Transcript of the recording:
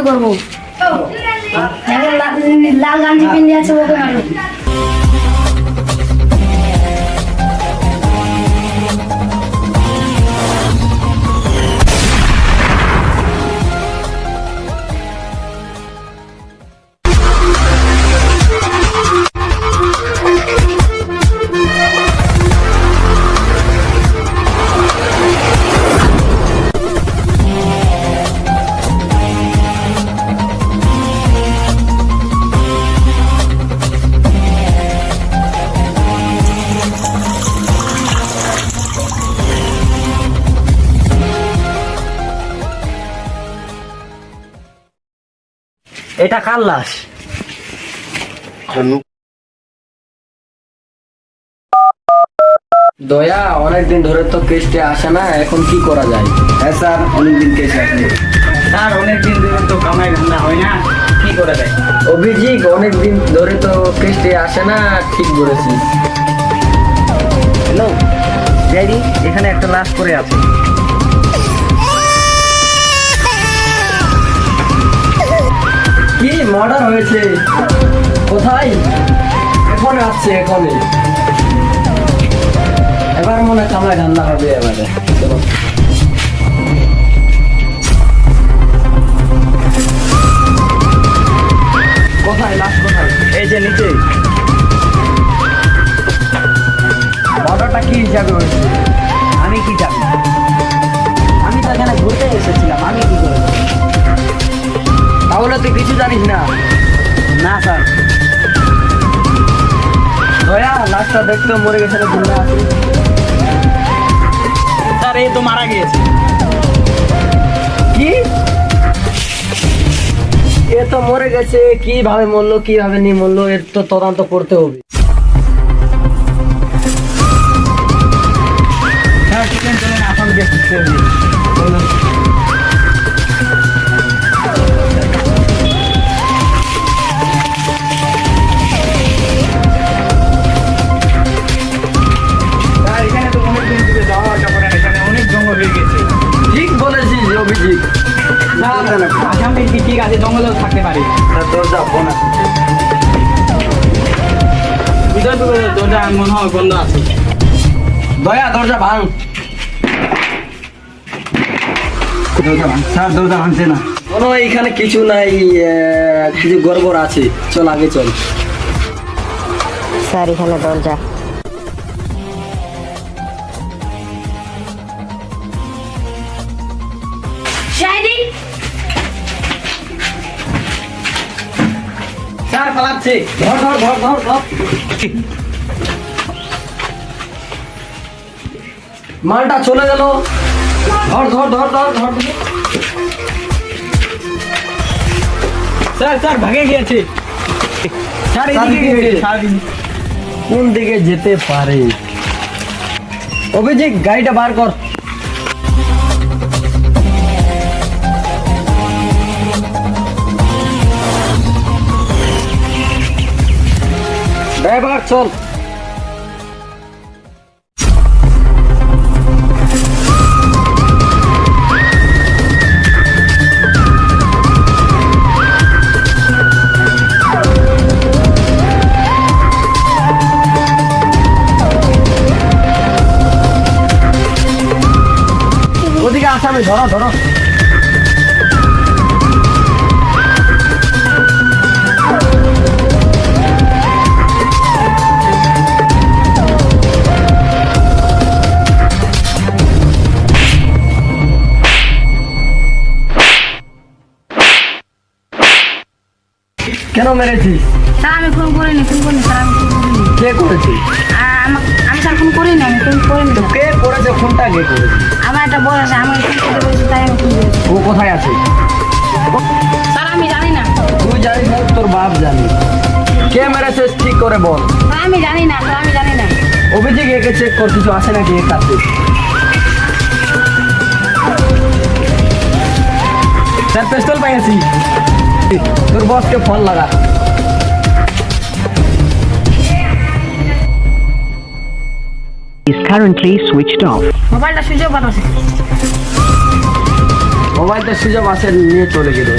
মনে করবো? লাল গাঞ্জি পিন্দি আছে ওকে মারো। এটা কার লাশ? দয়া, অনেকদিন ধরে তো কেসটা আসে না, এখন কি করা যায়? হ্যাঁ স্যার, অনেকদিন কেস আসে স্যার, অনেকদিন ধরে তো কামাই ধান্দা হয় না, কি করে দেয়? অভিজিৎ, অনেকদিন ধরে তো কেসটা আসে না, ঠিক বলেছিস। হ্যালো ড্যাডি, এখানে একটা লাশ পড়ে আছে। কি মার্ডার হয়েছে? কোথায়? এখন আসছে, এখনই। এবার মনে কামাই ধান্দা হবে এবারে। চলো। কোথায় লাশ, কোথায়? এই যে নিচে। মার্ডারটা কি হিসাবে হয়েছে? আমি কি জানি? আমি তো এখানে ঘুরতে এসেছিলাম, আমি কি করে? তাহলে তুই কিছু জানিস না? না স্যার। দয়া, লাশটা দেখতে মরে গেছে না জিন্দা আছে? স্যার, এই তো মারা গিয়েছে। কি? এ তো মরে গেছে, কিভাবে মরলো কিভাবে নি মরলো এর তো তদন্ত করতে হবে। স্যার চলেন চলেন, এখন দেখতে হবে। স্যার, এখানে তো অনেকদিন থেকে যাওয়া আসা করে না, এখানে অনেক জঙ্গল হয়ে গেছে। ঠিক বলেছিস অভিজিৎ। আসামে কি ঠিক আছে, জঙ্গলেও থাকতে পারি। দরজা বোনা। দরজা মনে হয় বন্ধ আছে। দয়া, দরজা ভাঙ। স্যার, দরজা ভাঙছে না। কোনো এখানে কিছু নাই, কিছু গড়বড় আছে। চল আগে চল। স্যার, এখানে দরজা। স্যার পালাচ্ছে। ধর ধর ধর ধর ধর। মালটা চলে গেল। ধর ধর ধর ধর ধর। স্যার স্যার ভাগে গিয়েছে। স্যার এদিকে গিয়েছে। কোন দিকে যেতে পারে? অভিজিৎ, গাড়িটা বার কর। ড্রাইভার চল। ওদিকে আসামি ধরো ধরো। কেন মেরেছিস? স্যার, আমি ফোন করিনি, স্যার, আমি ফোন করিনি। কে করেছে? আমি স্যার ফোন করিনি, আমি ফোন করিনি। তো কে করেছে? ফোনটা কে করেছে? আমার একটা বড় আছে, আমার ফোন করতে বলেছে, তাই আমি ফোন করেছি। ও কোথায় আছে? স্যার, আমি জানি না। তুই জানিস না, তোর বাপ জানি। কে মেরেছে ঠিক করে বল। স্যার, আমি জানি না, স্যার, আমি জানি না। অভিজিৎ, একে চেক কর, কিছু আছে নাকি এর কাছে। স্যার, পিস্তল পাইছি। তোর বসকে ফোন লাগা। is currently switched off. মোবাইলটা সুইচ অফ আছে। মোবাইলটা সুযোগ আছে, নিয়ে চলে গেল।